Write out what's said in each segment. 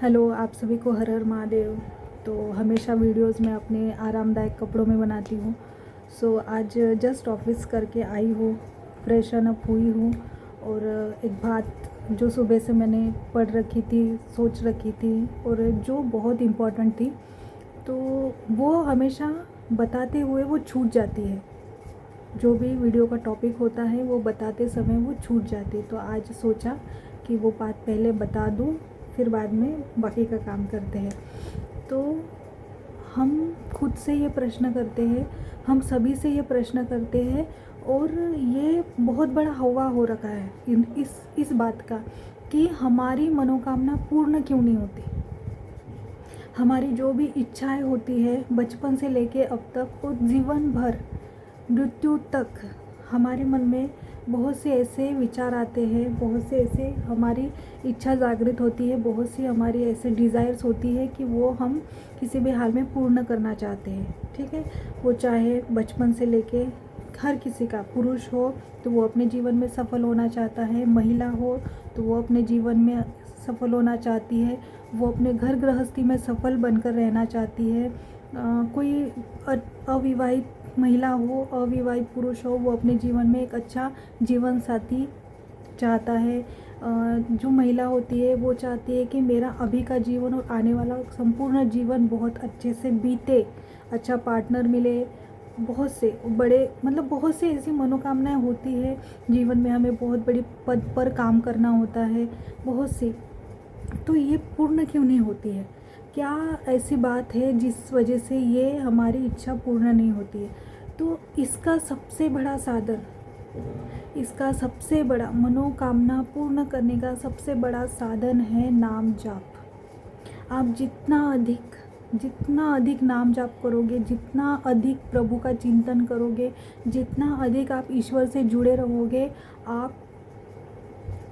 Hello, आप सभी को हर हर महादेव। तो हमेशा वीडियोस मैं अपने आरामदायक कपड़ों में बनाती हूँ। आज जस्ट ऑफिस करके आई हूँ, फ्रेशन अप हुई हूँ और एक बात जो सुबह से मैंने पढ़ रखी थी, सोच रखी थी और जो बहुत इम्पोर्टेंट थी, तो वो हमेशा बताते हुए वो छूट जाती है। जो भी वीडियो का टॉपिक होता है वो बताते समय वो छूट जाती है। तो आज सोचा कि वो बात पहले बता दूँ, फिर बाद में बाकी का काम करते हैं। तो हम खुद से ये प्रश्न करते हैं, हम सभी से ये प्रश्न करते हैं और ये बहुत बड़ा हवा हो रखा है इस बात का कि हमारी मनोकामना पूर्ण क्यों नहीं होती। हमारी जो भी इच्छाएं होती है बचपन से लेके अब तक और जीवन भर मृत्यु तक, हमारे मन में बहुत से ऐसे विचार आते हैं, बहुत से ऐसे हमारी इच्छा जागृत होती है, बहुत सी हमारी ऐसे डिज़ायर्स होती है कि वो हम किसी भी हाल में पूर्ण करना चाहते हैं। ठीक है, वो चाहे बचपन से लेके हर किसी का, पुरुष हो तो वो अपने जीवन में सफल होना चाहता है, महिला हो तो वो अपने जीवन में सफल होना चाहती है, वो अपने घर गृहस्थी में सफल बनकर रहना चाहती है। कोई अविवाहित महिला हो, अविवाहित पुरुष हो, वो अपने जीवन में एक अच्छा जीवन साथी चाहता है। जो महिला होती है वो चाहती है कि मेरा अभी का जीवन और आने वाला संपूर्ण जीवन बहुत अच्छे से बीते, अच्छा पार्टनर मिले। बहुत से बड़े मतलब बहुत से ऐसी मनोकामनाएं होती है जीवन में, हमें बहुत बड़ी पद पर काम करना होता है, बहुत सी। तो ये पूर्ण क्यों नहीं होती है? क्या ऐसी बात है जिस वजह से ये हमारी इच्छा पूर्ण नहीं होती है? तो इसका सबसे बड़ा साधन, इसका सबसे बड़ा मनोकामना पूर्ण करने का सबसे बड़ा साधन है नाम जाप। आप जितना अधिक नाम जाप करोगे, जितना अधिक प्रभु का चिंतन करोगे, जितना अधिक आप ईश्वर से जुड़े रहोगे, आप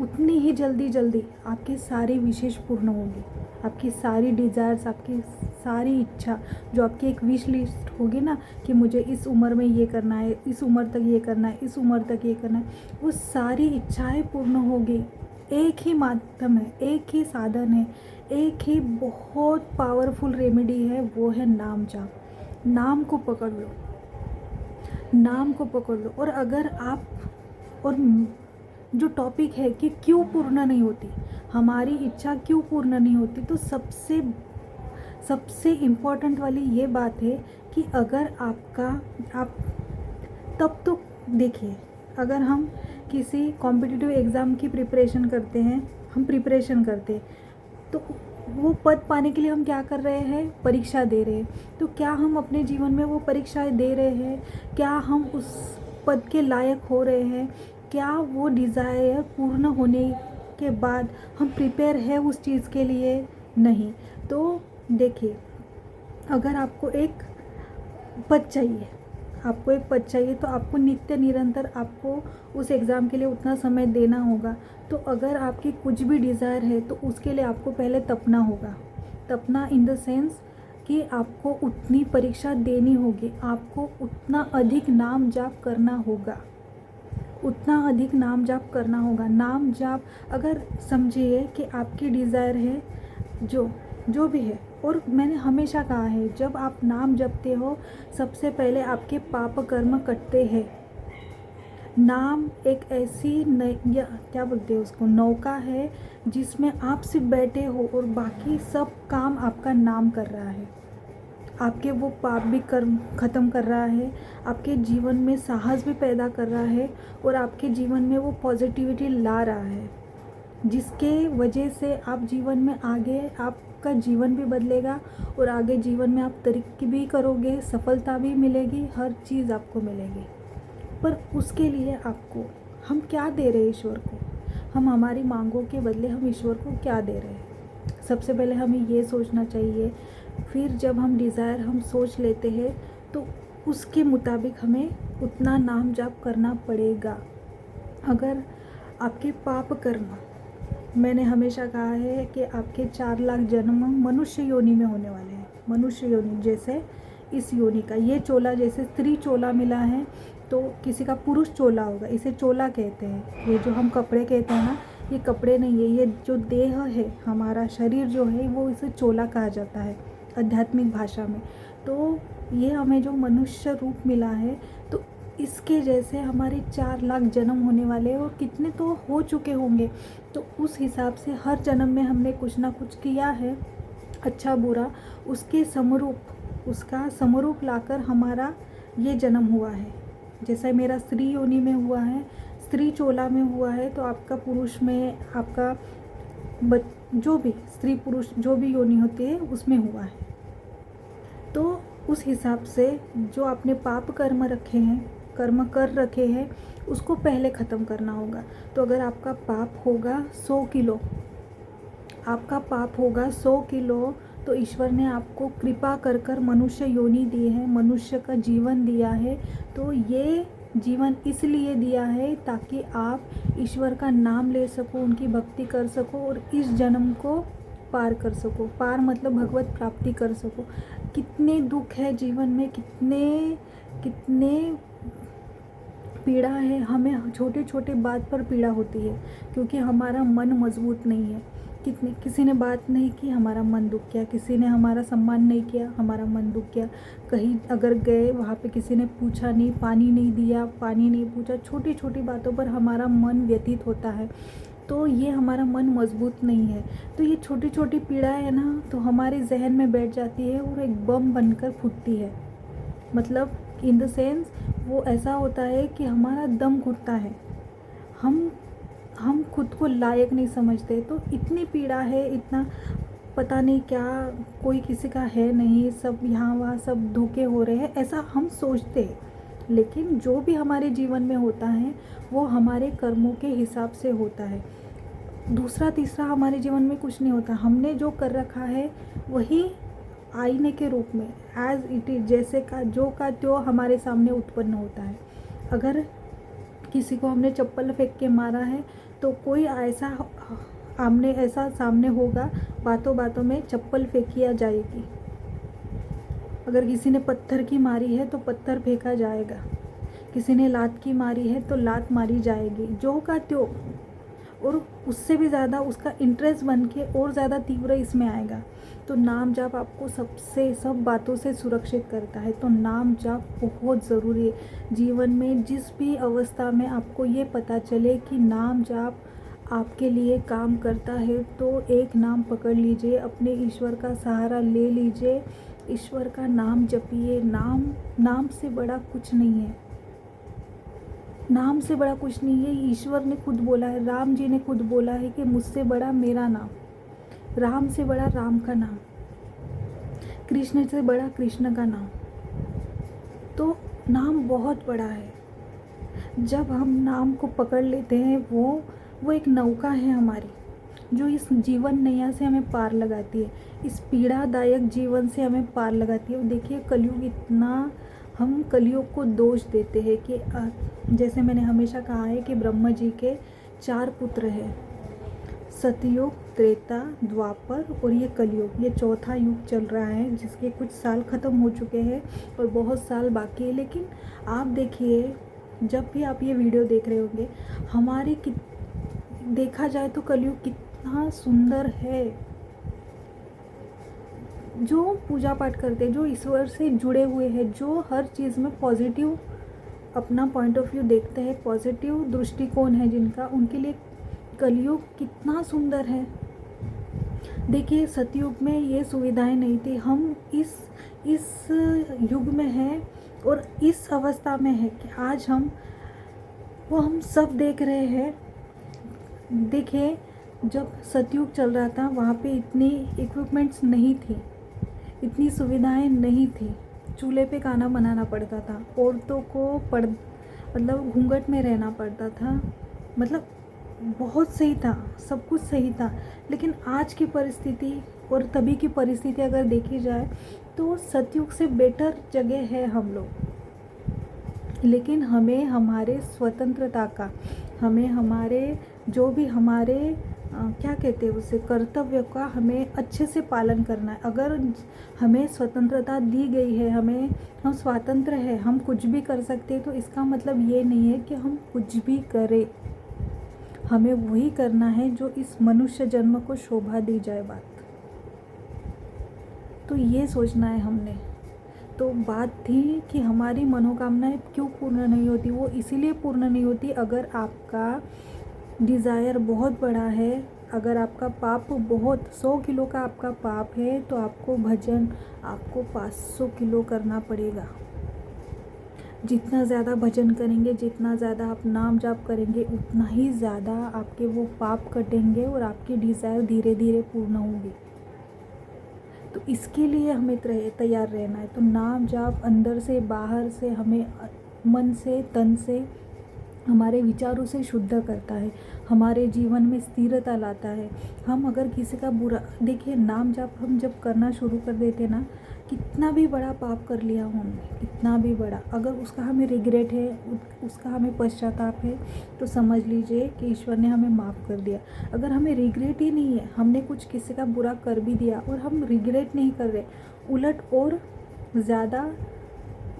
उतनी ही जल्दी आपकी सारी विशेष पूर्ण होगी। आपकी सारी डिज़ायर्स, आपकी सारी इच्छा, जो आपकी एक विश लिस्ट होगी ना कि मुझे इस उम्र में ये करना है, इस उम्र तक ये करना है, इस उम्र तक ये करना है, वो सारी इच्छाएं पूर्ण होगी। एक ही माध्यम है, एक ही साधन है, एक ही बहुत पावरफुल रेमेडी है, वो है नाम जाप। नाम को पकड़ लो, नाम को पकड़ लो। और अगर आप, और जो टॉपिक है कि क्यों पूर्ण नहीं होती, हमारी इच्छा क्यों पूर्ण नहीं होती, तो सबसे इम्पोर्टेंट वाली ये बात है कि अगर आप तब तो देखिए, अगर हम किसी कॉम्पिटिटिव एग्ज़ाम की प्रिपरेशन करते हैं, हम प्रिपरेशन करते हैं, तो वो पद पाने के लिए हम क्या कर रहे हैं? परीक्षा दे रहे हैं। तो क्या हम अपने जीवन में वो परीक्षाएं दे रहे हैं? क्या हम उस पद के लायक हो रहे हैं? क्या वो डिज़ायर पूर्ण होने के बाद हम प्रिपेयर है उस चीज़ के लिए? नहीं। तो देखिए, अगर आपको एक पद चाहिए, तो आपको नित्य निरंतर आपको उस एग्ज़ाम के लिए उतना समय देना होगा। तो अगर आपकी कुछ भी डिज़ायर है तो उसके लिए आपको पहले तपना होगा। तपना इन द सेंस कि आपको उतनी परीक्षा देनी होगी, आपको उतना अधिक नाम जाप करना होगा, उतना अधिक नाम जाप करना होगा। नाम जाप, अगर समझिए कि आपकी डिज़ायर है जो भी है, और मैंने हमेशा कहा है, जब आप नाम जपते हो सबसे पहले आपके पाप कर्म कटते हैं। नाम एक ऐसी या क्या बोलते हैं उसको, नौका है जिसमें आप सिर्फ बैठे हो और बाकी सब काम आपका नाम कर रहा है। आपके वो पाप भी कर्म ख़त्म कर रहा है, आपके जीवन में साहस भी पैदा कर रहा है और आपके जीवन में वो पॉजिटिविटी ला रहा है, जिसके वजह से आप जीवन में आगे, आपका जीवन भी बदलेगा और आगे जीवन में आप तरक्की भी करोगे, सफलता भी मिलेगी, हर चीज़ आपको मिलेगी। पर उसके लिए आपको, हम क्या दे रहे हैं ईश्वर को? हम हमारी मांगों के बदले हम ईश्वर को क्या दे रहे हैं? सबसे पहले हमें ये सोचना चाहिए। फिर जब हम डिज़ायर हम सोच लेते हैं तो उसके मुताबिक हमें उतना नाम जाप करना पड़ेगा। अगर आपके पाप कर्म, मैंने हमेशा कहा है कि आपके 4 लाख जन्म मनुष्य योनि में होने वाले हैं। मनुष्य योनि जैसे इस योनि का ये चोला, जैसे स्त्री चोला मिला है तो किसी का पुरुष चोला होगा, इसे चोला कहते हैं। ये जो हम कपड़े कहते हैं ना, ये कपड़े नहीं है, ये जो देह है, हमारा शरीर जो है, वो इसे चोला कहा जाता है आध्यात्मिक भाषा में। तो ये हमें जो मनुष्य रूप मिला है, तो इसके जैसे हमारे 4 लाख जन्म होने वाले हैं, और कितने तो हो चुके होंगे। तो उस हिसाब से हर जन्म में हमने कुछ ना कुछ किया है, अच्छा बुरा, उसके समरूप, उसका समरूप लाकर हमारा ये जन्म हुआ है। जैसा मेरा स्त्री योनि में हुआ है, स्त्री चोला में हुआ है, तो आपका पुरुष में, आपका जो भी स्त्री पुरुष जो भी योनि होती है उसमें हुआ है। तो उस हिसाब से जो आपने पाप कर्म रखे हैं, कर्म कर रखे हैं, उसको पहले ख़त्म करना होगा। तो अगर आपका पाप होगा 100 किलो, आपका पाप होगा 100 किलो, तो ईश्वर ने आपको कृपा कर कर मनुष्य योनि दी है, मनुष्य का जीवन दिया है। तो ये जीवन इसलिए दिया है ताकि आप ईश्वर का नाम ले सको, उनकी भक्ति कर सको, और इस जन्म को पार कर सको। पार मतलब भगवत प्राप्ति कर सको। कितने दुख है जीवन में, कितने कितने पीड़ा है, हमें छोटे छोटे बात पर पीड़ा होती है, क्योंकि हमारा मन मजबूत नहीं है। किसी ने बात नहीं की, हमारा मन दुख गया। किसी ने हमारा सम्मान नहीं किया, हमारा मन दुख गया। कहीं अगर गए, वहाँ पे किसी ने पूछा नहीं, पानी नहीं दिया, पानी नहीं पूछा, छोटी छोटी बातों पर हमारा मन व्यतीत होता है। तो ये हमारा मन मजबूत नहीं है। तो ये छोटी छोटी पीड़ा है ना, तो हमारे जहन में बैठ जाती है और एक बम बनकर फूटती है। मतलब इन द सेंस वो ऐसा होता है कि हमारा दम घुटता है, हम खुद को लायक नहीं समझते। तो इतनी पीड़ा है, इतना पता नहीं क्या, कोई किसी का है नहीं, सब यहाँ वहाँ सब धोखे हो रहे हैं, ऐसा हम सोचते हैं। लेकिन जो भी हमारे जीवन में होता है वो हमारे कर्मों के हिसाब से होता है। दूसरा तीसरा हमारे जीवन में कुछ नहीं होता। हमने जो कर रखा है वही आईने के रूप में एज इट इज, जैसे का त्यों हमारे सामने उत्पन्न होता है। अगर किसी को हमने चप्पल फेंक के मारा है, तो कोई ऐसा सामने होगा, बातों बातों में चप्पल फेंकी जाएगी। अगर किसी ने पत्थर की मारी है तो पत्थर फेंका जाएगा, किसी ने लात की मारी है तो लात मारी जाएगी, जो का त्यों। और उससे भी ज़्यादा उसका इंटरेस्ट बन के और ज़्यादा तीव्र इसमें आएगा। तो नाम जाप आपको सब बातों से सुरक्षित करता है। तो नाम जाप बहुत ज़रूरी है जीवन में। जिस भी अवस्था में आपको ये पता चले कि नाम जाप आपके लिए काम करता है, तो एक नाम पकड़ लीजिए, अपने ईश्वर का सहारा ले लीजिए, ईश्वर का नाम जपिए। नाम से बड़ा कुछ नहीं है, नाम से बड़ा कुछ नहीं है। ईश्वर ने खुद बोला है, राम जी ने खुद बोला है कि मुझसे बड़ा मेरा नाम, राम से बड़ा राम का नाम, कृष्ण से बड़ा कृष्ण का नाम। तो नाम बहुत बड़ा है। जब हम नाम को पकड़ लेते हैं, वो एक नौका है हमारी, जो इस जीवन नैया से हमें पार लगाती है, इस पीड़ादायक जीवन से हमें पार लगाती है। देखिए कलयुग इतना, हम कलयुग को दोष देते हैं कि जैसे मैंने हमेशा कहा है कि ब्रह्मा जी के 4 पुत्र हैं, सतयुग, त्रेता, द्वापर और ये कलयुग। ये चौथा युग चल रहा है, जिसके कुछ साल ख़त्म हो चुके हैं और बहुत साल बाकी है। लेकिन आप देखिए, जब भी आप ये वीडियो देख रहे होंगे, देखा जाए तो कलयुग कितना सुंदर है। जो पूजा पाठ करते हैं, जो ईश्वर से जुड़े हुए हैं, जो हर चीज़ में पॉजिटिव अपना पॉइंट ऑफ व्यू देखते हैं, पॉजिटिव दृष्टिकोण है जिनका, उनके लिए कलयुग कितना सुंदर है। देखिए सतयुग में ये सुविधाएं नहीं थी, हम इस युग में हैं और इस अवस्था में है कि आज हम सब देख रहे हैं। देखिए जब सतयुग चल रहा था, वहाँ पे इतनी इक्विपमेंट्स नहीं थी, इतनी सुविधाएं नहीं थी। चूल्हे पे खाना बनाना पड़ता था, औरतों को मतलब घूंघट में रहना पड़ता था। मतलब बहुत सही था, सब कुछ सही था। लेकिन आज की परिस्थिति और तभी की परिस्थिति अगर देखी जाए तो सतयुग से बेटर जगह है हम लोग। लेकिन हमें हमारे स्वतंत्रता का, हमें हमारे जो भी हमारे क्या कहते हैं उसे, कर्तव्य का हमें अच्छे से पालन करना है। अगर हमें स्वतंत्रता दी गई है, हम स्वतंत्र हैं, हम कुछ भी कर सकते हैं, तो इसका मतलब ये नहीं है कि हम कुछ भी करें। हमें वही करना है जो इस मनुष्य जन्म को शोभा दी जाए बात। तो ये सोचना है हमने। तो बात थी कि हमारी मनोकामनाएं क्यों पूर्ण नहीं होती। वो इसीलिए पूर्ण नहीं होती, अगर आपका डिज़ायर बहुत बड़ा है, अगर आपका पाप बहुत 100 किलो का आपका पाप है, तो आपको भजन आपको 500 किलो करना पड़ेगा। जितना ज़्यादा भजन करेंगे, जितना ज़्यादा आप नाम जाप करेंगे, उतना ही ज़्यादा आपके वो पाप कटेंगे और आपकी डिज़ायर धीरे धीरे पूर्ण होगी। तो इसके लिए हमें तैयार रहना है। तो नाम जाप अंदर से बाहर से हमें मन से तन से हमारे विचारों से शुद्ध करता है, हमारे जीवन में स्थिरता लाता है। हम अगर किसी का बुरा, देखिए नाम जाप हम जब करना शुरू कर देते ना, कितना भी बड़ा पाप कर लिया हो हमने, कितना भी बड़ा, अगर उसका हमें रिग्रेट है, उसका हमें पश्चाताप है, तो समझ लीजिए कि ईश्वर ने हमें माफ़ कर दिया। अगर हमें रिग्रेट ही नहीं है, हमने कुछ किसी का बुरा कर भी दिया और हम रिग्रेट नहीं कर रहे, उलट और ज़्यादा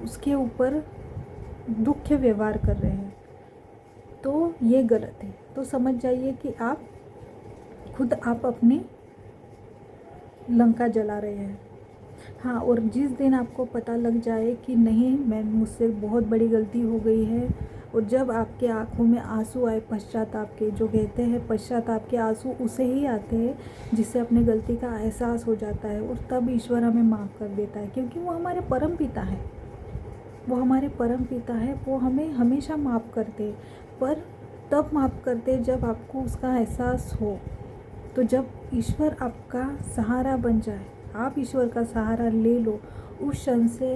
उसके ऊपर दुख व्यवहार कर रहे हैं, तो ये गलत है। तो समझ जाइए कि आप खुद आप अपनी लंका जला रहे हैं। हाँ, और जिस दिन आपको पता लग जाए कि नहीं, मुझसे बहुत बड़ी गलती हो गई है, और जब आपके आँखों में आंसू आए पश्चाताप के, जो कहते हैं पश्चाताप के आंसू उसे ही आते हैं जिससे अपनी गलती का एहसास हो जाता है, और तब ईश्वर हमें माफ़ कर देता है, क्योंकि वो हमारे परम पिता है। वो हमारे परम पिता है, वो हमें हमेशा माफ़ करते हैं, पर तब माफ़ करते जब आपको उसका एहसास हो। तो जब ईश्वर आपका सहारा बन जाए, आप ईश्वर का सहारा ले लो, उस क्षण से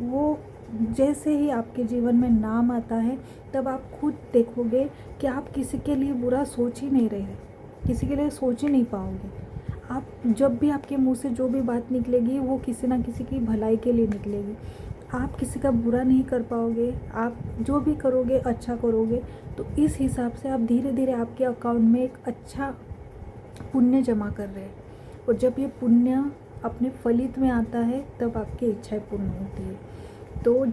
वो जैसे ही आपके जीवन में नाम आता है, तब आप खुद देखोगे कि आप किसी के लिए बुरा सोच ही नहीं रहे, किसी के लिए सोच ही नहीं पाओगे। आप जब भी आपके मुंह से जो भी बात निकलेगी, वो किसी ना किसी की भलाई के लिए निकलेगी। आप किसी का बुरा नहीं कर पाओगे, आप जो भी करोगे अच्छा करोगे। तो इस हिसाब से आप धीरे धीरे आपके अकाउंट में एक अच्छा पुण्य जमा कर रहे हैं, और जब ये पुण्य अपने फलित में आता है, तब आपकी इच्छाएं पूर्ण होती है। तो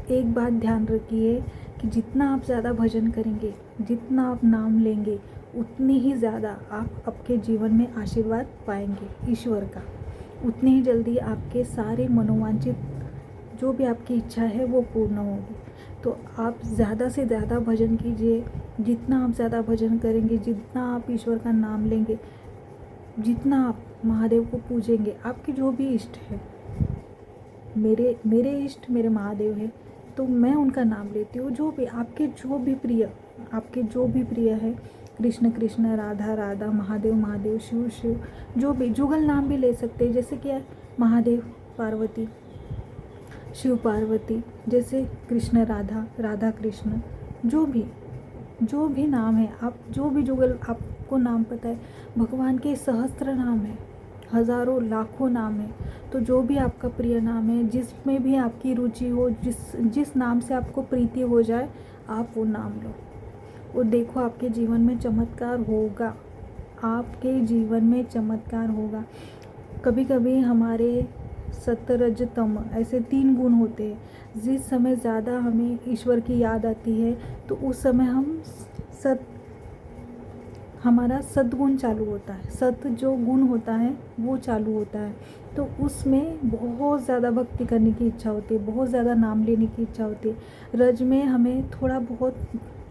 एक बात ध्यान रखिए कि जितना आप ज़्यादा भजन करेंगे, जितना आप नाम लेंगे, उतनी ही ज़्यादा आप आपके जीवन में आशीर्वाद पाएंगे ईश्वर का। उतनी ही जल्दी आपके सारे मनोवांछित जो भी आपकी इच्छा है वो पूर्ण होगी। तो आप ज़्यादा से ज़्यादा भजन कीजिए। जितना आप ज़्यादा भजन करेंगे, जितना आप ईश्वर का नाम लेंगे, जितना आप महादेव को पूजेंगे, आपके जो भी इष्ट है, मेरे इष्ट मेरे महादेव है, तो मैं उनका नाम लेती हूँ। जो भी आपके जो भी प्रिय है, कृष्ण कृष्ण, राधा राधा, महादेव महादेव, शिव शिव, जो भी जुगल नाम भी ले सकते हैं, जैसे कि महादेव पार्वती, शिव पार्वती, जैसे कृष्ण राधा, राधा कृष्ण, जो भी नाम है, आप जो भी जुगल आपको नाम पता है, भगवान के सहस्त्र नाम है, हज़ारों लाखों नाम है। तो जो भी आपका प्रिय नाम है, जिसमें भी आपकी रुचि हो, जिस नाम से आपको प्रीति हो जाए, आप वो नाम लो, और देखो आपके जीवन में चमत्कार होगा। आपके जीवन में चमत्कार होगा। कभी कभी हमारे सत्व रज तम ऐसे 3 गुण होते हैं। जिस समय ज़्यादा हमें ईश्वर की याद आती है, तो उस समय हमारा सद्गुण चालू होता है। सत जो गुण होता है वो चालू होता है, तो उसमें बहुत ज़्यादा भक्ति करने की इच्छा होती है, बहुत ज़्यादा नाम लेने की इच्छा होती है। रज में हमें थोड़ा बहुत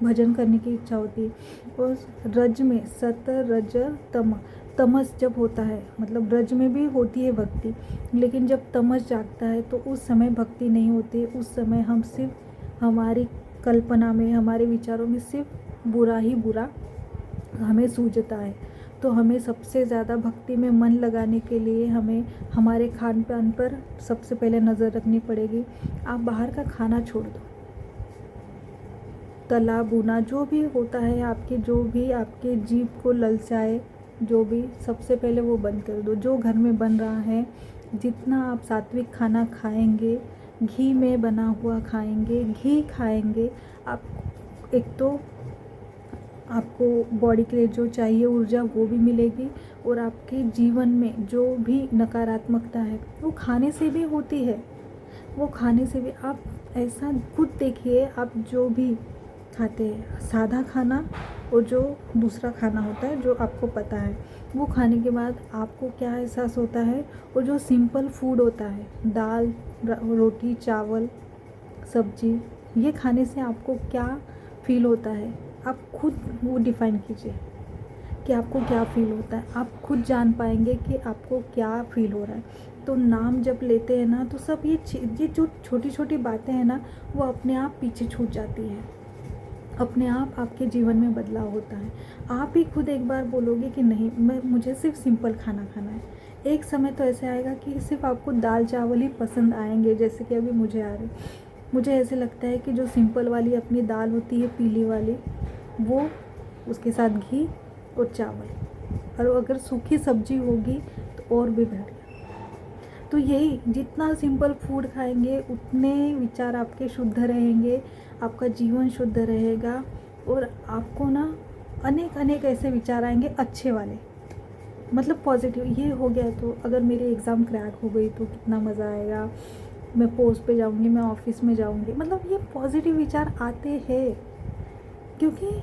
भजन करने की इच्छा होती है, और रज में सत रज तमस जब होता है, मतलब रज में भी होती है भक्ति, लेकिन जब तमस जागता है तो उस समय भक्ति नहीं होती। उस समय हम सिर्फ हमारी कल्पना में, हमारे विचारों में सिर्फ बुरा ही बुरा हमें सूझता है। तो हमें सबसे ज़्यादा भक्ति में मन लगाने के लिए हमें हमारे खान पान पर सबसे पहले नज़र रखनी पड़ेगी। आप बाहर का खाना छोड़ दो, तला भुना जो भी होता है, जो भी आपके जीभ को ललचाए, जो भी, सबसे पहले वो बंद कर दो। जो घर में बन रहा है, जितना आप सात्विक खाना खाएंगे, घी में बना हुआ खाएंगे, घी खाएंगे, आप एक तो आपको बॉडी के लिए जो चाहिए ऊर्जा वो भी मिलेगी, और आपके जीवन में जो भी नकारात्मकता है वो खाने से भी होती है। वो खाने से भी, आप ऐसा खुद देखिए, आप जो भी खाते हैं, सादा खाना और जो दूसरा खाना होता है जो आपको पता है, वो खाने के बाद आपको क्या एहसास होता है। और जो सिंपल फूड होता है, दाल रोटी चावल सब्जी, ये खाने से आपको क्या फ़ील होता है, आप खुद वो डिफ़ाइन कीजिए कि आपको क्या फ़ील होता है। आप खुद जान पाएंगे कि आपको क्या फ़ील हो रहा है। तो नाम जब लेते हैं ना, तो सब ये जो छोटी छोटी बातें हैं ना, वो अपने आप पीछे छूट जाती है, अपने आप आपके जीवन में बदलाव होता है। आप ही खुद एक बार बोलोगे कि नहीं, मुझे सिर्फ सिंपल खाना खाना है। एक समय तो ऐसे आएगा कि सिर्फ आपको दाल चावल ही पसंद आएंगे, जैसे कि अभी मुझे आ रहे। मुझे ऐसे लगता है कि जो सिंपल वाली अपनी दाल होती है पीली वाली, वो उसके साथ घी और चावल, और अगर सूखी सब्जी होगी तो और भी बढ़िया। तो यही, जितना सिंपल फूड खाएंगे उतने विचार आपके शुद्ध रहेंगे, आपका जीवन शुद्ध रहेगा, और आपको ना अनेक अनेक ऐसे विचार आएंगे अच्छे वाले, मतलब पॉजिटिव। ये हो गया तो अगर मेरी एग्ज़ाम क्रैक हो गई तो कितना मज़ा आएगा, मैं पोस्ट पे जाऊंगी, मैं ऑफिस में जाऊंगी, मतलब ये पॉजिटिव विचार आते हैं। क्योंकि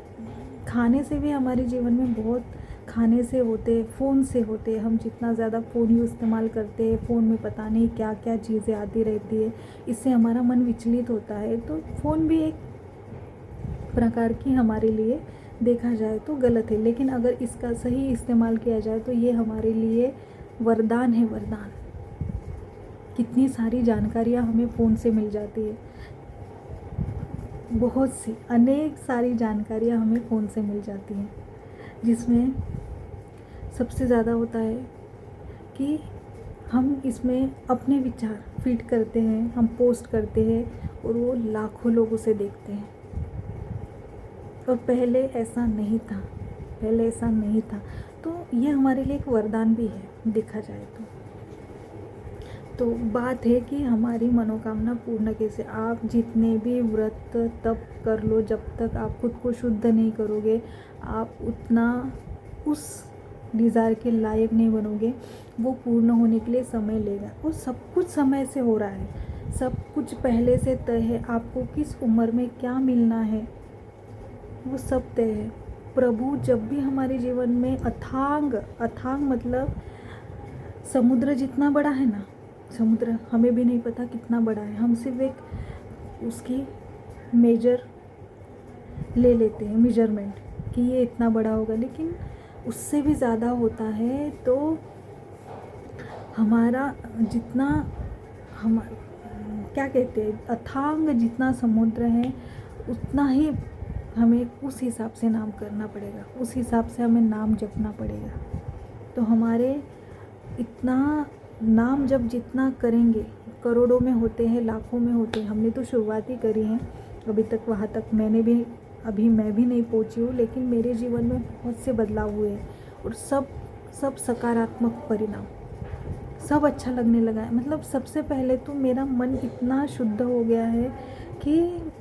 खाने से भी हमारे जीवन में बहुत, खाने से होते, फ़ोन से होते, हम जितना ज़्यादा फ़ोन यूज़ इस्तेमाल करते हैं, फ़ोन में पता नहीं क्या क्या चीज़ें आती रहती है, इससे हमारा मन विचलित होता है। तो फ़ोन भी एक प्रकार की हमारे लिए देखा जाए तो गलत है, लेकिन अगर इसका सही इस्तेमाल किया जाए तो ये हमारे लिए वरदान है, वरदान। कितनी सारी जानकारियाँ हमें फ़ोन से मिल जाती है, बहुत सी अनेक सारी जानकारियाँ हमें फ़ोन से मिल जाती हैं, जिसमें सबसे ज़्यादा होता है कि हम इसमें अपने विचार फीड करते हैं, हम पोस्ट करते हैं, और वो लाखों लोग उसे देखते हैं। और पहले ऐसा नहीं था, पहले ऐसा नहीं था। तो ये हमारे लिए एक वरदान भी है, देखा जाए तो बात है कि हमारी मनोकामना पूर्ण कैसे। आप जितने भी व्रत तप कर लो, जब तक आप खुद को शुद्ध नहीं करोगे, आप उतना उस डिज़ायर के लायक नहीं बनोगे। वो पूर्ण होने के लिए समय लेगा, और सब कुछ समय से हो रहा है, सब कुछ पहले से तय है। आपको किस उम्र में क्या मिलना है, वो सब तय है। प्रभु जब भी हमारे जीवन में अथांग, अथांग मतलब समुद्र जितना बड़ा है ना, समुद्र हमें भी नहीं पता कितना बड़ा है, हम सिर्फ एक उसकी मेजर ले लेते हैं, मेजरमेंट कि ये इतना बड़ा होगा, लेकिन उससे भी ज़्यादा होता है। तो हमारा जितना, हम क्या कहते हैं, अथांग जितना समुद्र है, उतना ही हमें उस हिसाब से नाम करना पड़ेगा, उस हिसाब से हमें नाम जपना पड़ेगा। तो हमारे इतना नाम जब जितना करेंगे, करोड़ों में होते हैं, लाखों में होते हैं। हमने तो शुरुआत ही करी है, अभी तक वहाँ तक मैं भी नहीं पहुँची हूँ, लेकिन मेरे जीवन में बहुत से बदलाव हुए हैं, और सब सकारात्मक परिणाम, सब अच्छा लगने लगा है। मतलब सबसे पहले तो मेरा मन इतना शुद्ध हो गया है कि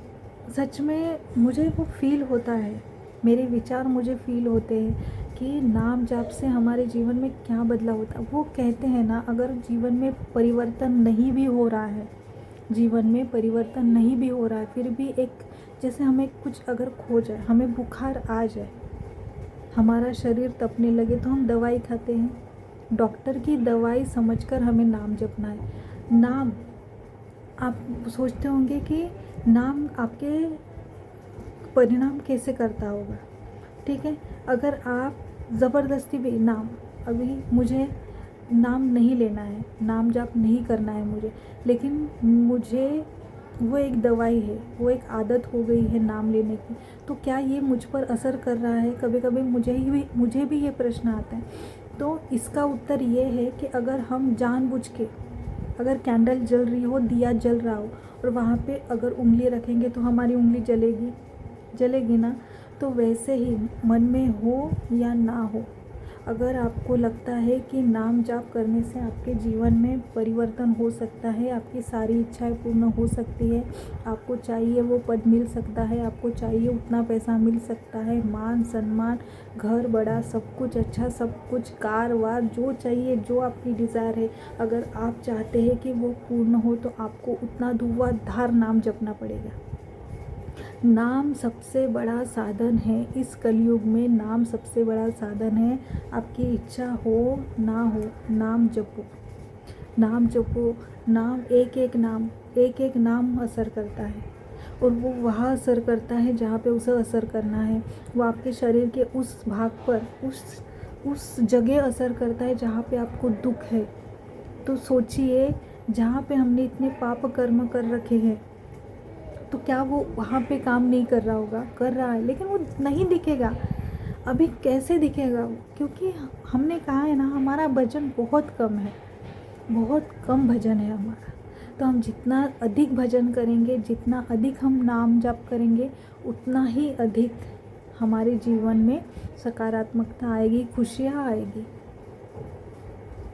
सच में मुझे वो फील होता है, मेरे विचार मुझे फील होते हैं कि नाम जाप से हमारे जीवन में क्या बदलाव होता है। वो कहते हैं ना, अगर जीवन में परिवर्तन नहीं भी हो रहा है, जीवन में परिवर्तन नहीं भी हो रहा है, फिर भी एक, जैसे हमें कुछ अगर खो जाए, हमें बुखार आ जाए, हमारा शरीर तपने लगे, तो हम दवाई खाते हैं। डॉक्टर की दवाई समझकर हमें नाम जपना है। नाम, आप सोचते होंगे कि नाम आपके परिणाम कैसे करता होगा, ठीक है। अगर आप ज़बरदस्ती भी नाम, अभी मुझे नाम नहीं लेना है, नाम जाप नहीं करना है मुझे, लेकिन मुझे वो एक दवाई है, वो एक आदत हो गई है नाम लेने की, तो क्या ये मुझ पर असर कर रहा है? कभी कभी मुझे भी ये प्रश्न आता है। तो इसका उत्तर ये है कि अगर हम जानबूझ के, अगर कैंडल जल रही हो, दिया जल रहा हो, और वहाँ पे अगर उंगली रखेंगे तो हमारी उंगली जलेगी ना। तो वैसे ही मन में हो या ना हो, अगर आपको लगता है कि नाम जाप करने से आपके जीवन में परिवर्तन हो सकता है, आपकी सारी इच्छाएं पूर्ण हो सकती है, आपको चाहिए वो पद मिल सकता है, आपको चाहिए उतना पैसा मिल सकता है, मान सम्मान, घर बड़ा, सब कुछ अच्छा, सब कुछ कार वार, जो चाहिए, जो आपकी डिज़ायर है, अगर आप चाहते हैं कि वो पूर्ण हो, तो आपको उतना धुआंधार नाम जपना पड़ेगा। नाम सबसे बड़ा साधन है। इस कलयुग में नाम सबसे बड़ा साधन है। आपकी इच्छा हो ना हो, नाम जपो, नाम जपो। नाम एक एक नाम असर करता है, और वो वहाँ असर करता है जहाँ पे उसे असर करना है। वो आपके शरीर के उस भाग पर, उस जगह असर करता है जहाँ पे आपको दुख है। तो सोचिए, जहाँ पे हमने इतने पाप कर्म कर रखे हैं, तो क्या वो वहाँ पे काम नहीं कर रहा होगा? कर रहा है, लेकिन वो नहीं दिखेगा। अभी कैसे दिखेगा वो? क्योंकि हमने कहा है ना, हमारा भजन बहुत कम है, बहुत कम भजन है हमारा। तो हम जितना अधिक भजन करेंगे, जितना अधिक हम नाम जप करेंगे, उतना ही अधिक हमारे जीवन में सकारात्मकता आएगी, खुशियाँ आएगी,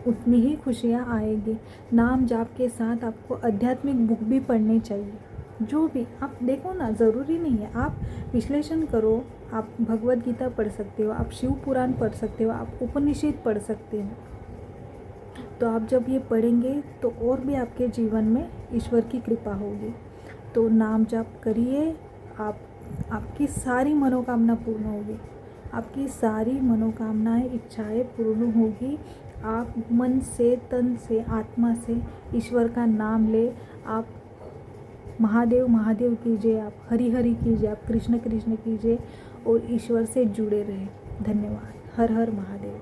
उतनी ही खुशियाँ आएगी। नाम जाप के साथ आपको आध्यात्मिक बुक भी पढ़नी चाहिए। जो भी आप देखो ना, ज़रूरी नहीं है, आप विश्लेषण करो। आप भगवत गीता पढ़ सकते हो, आप शिव पुराण पढ़ सकते हो, आप उपनिषद पढ़ सकते हो। तो आप जब ये पढ़ेंगे तो और भी आपके जीवन में ईश्वर की कृपा होगी। तो नाम जाप करिए, आपकी सारी मनोकामना पूर्ण होगी, आपकी सारी मनोकामनाएं, इच्छाएं पूर्ण होगी। आप मन से, तन से, आत्मा से ईश्वर का नाम ले। आप महादेव महादेव कीजिए, आप हरि हरि कीजिए, आप कृष्ण कृष्ण कीजिए, और ईश्वर से जुड़े रहें। धन्यवाद। हर हर महादेव।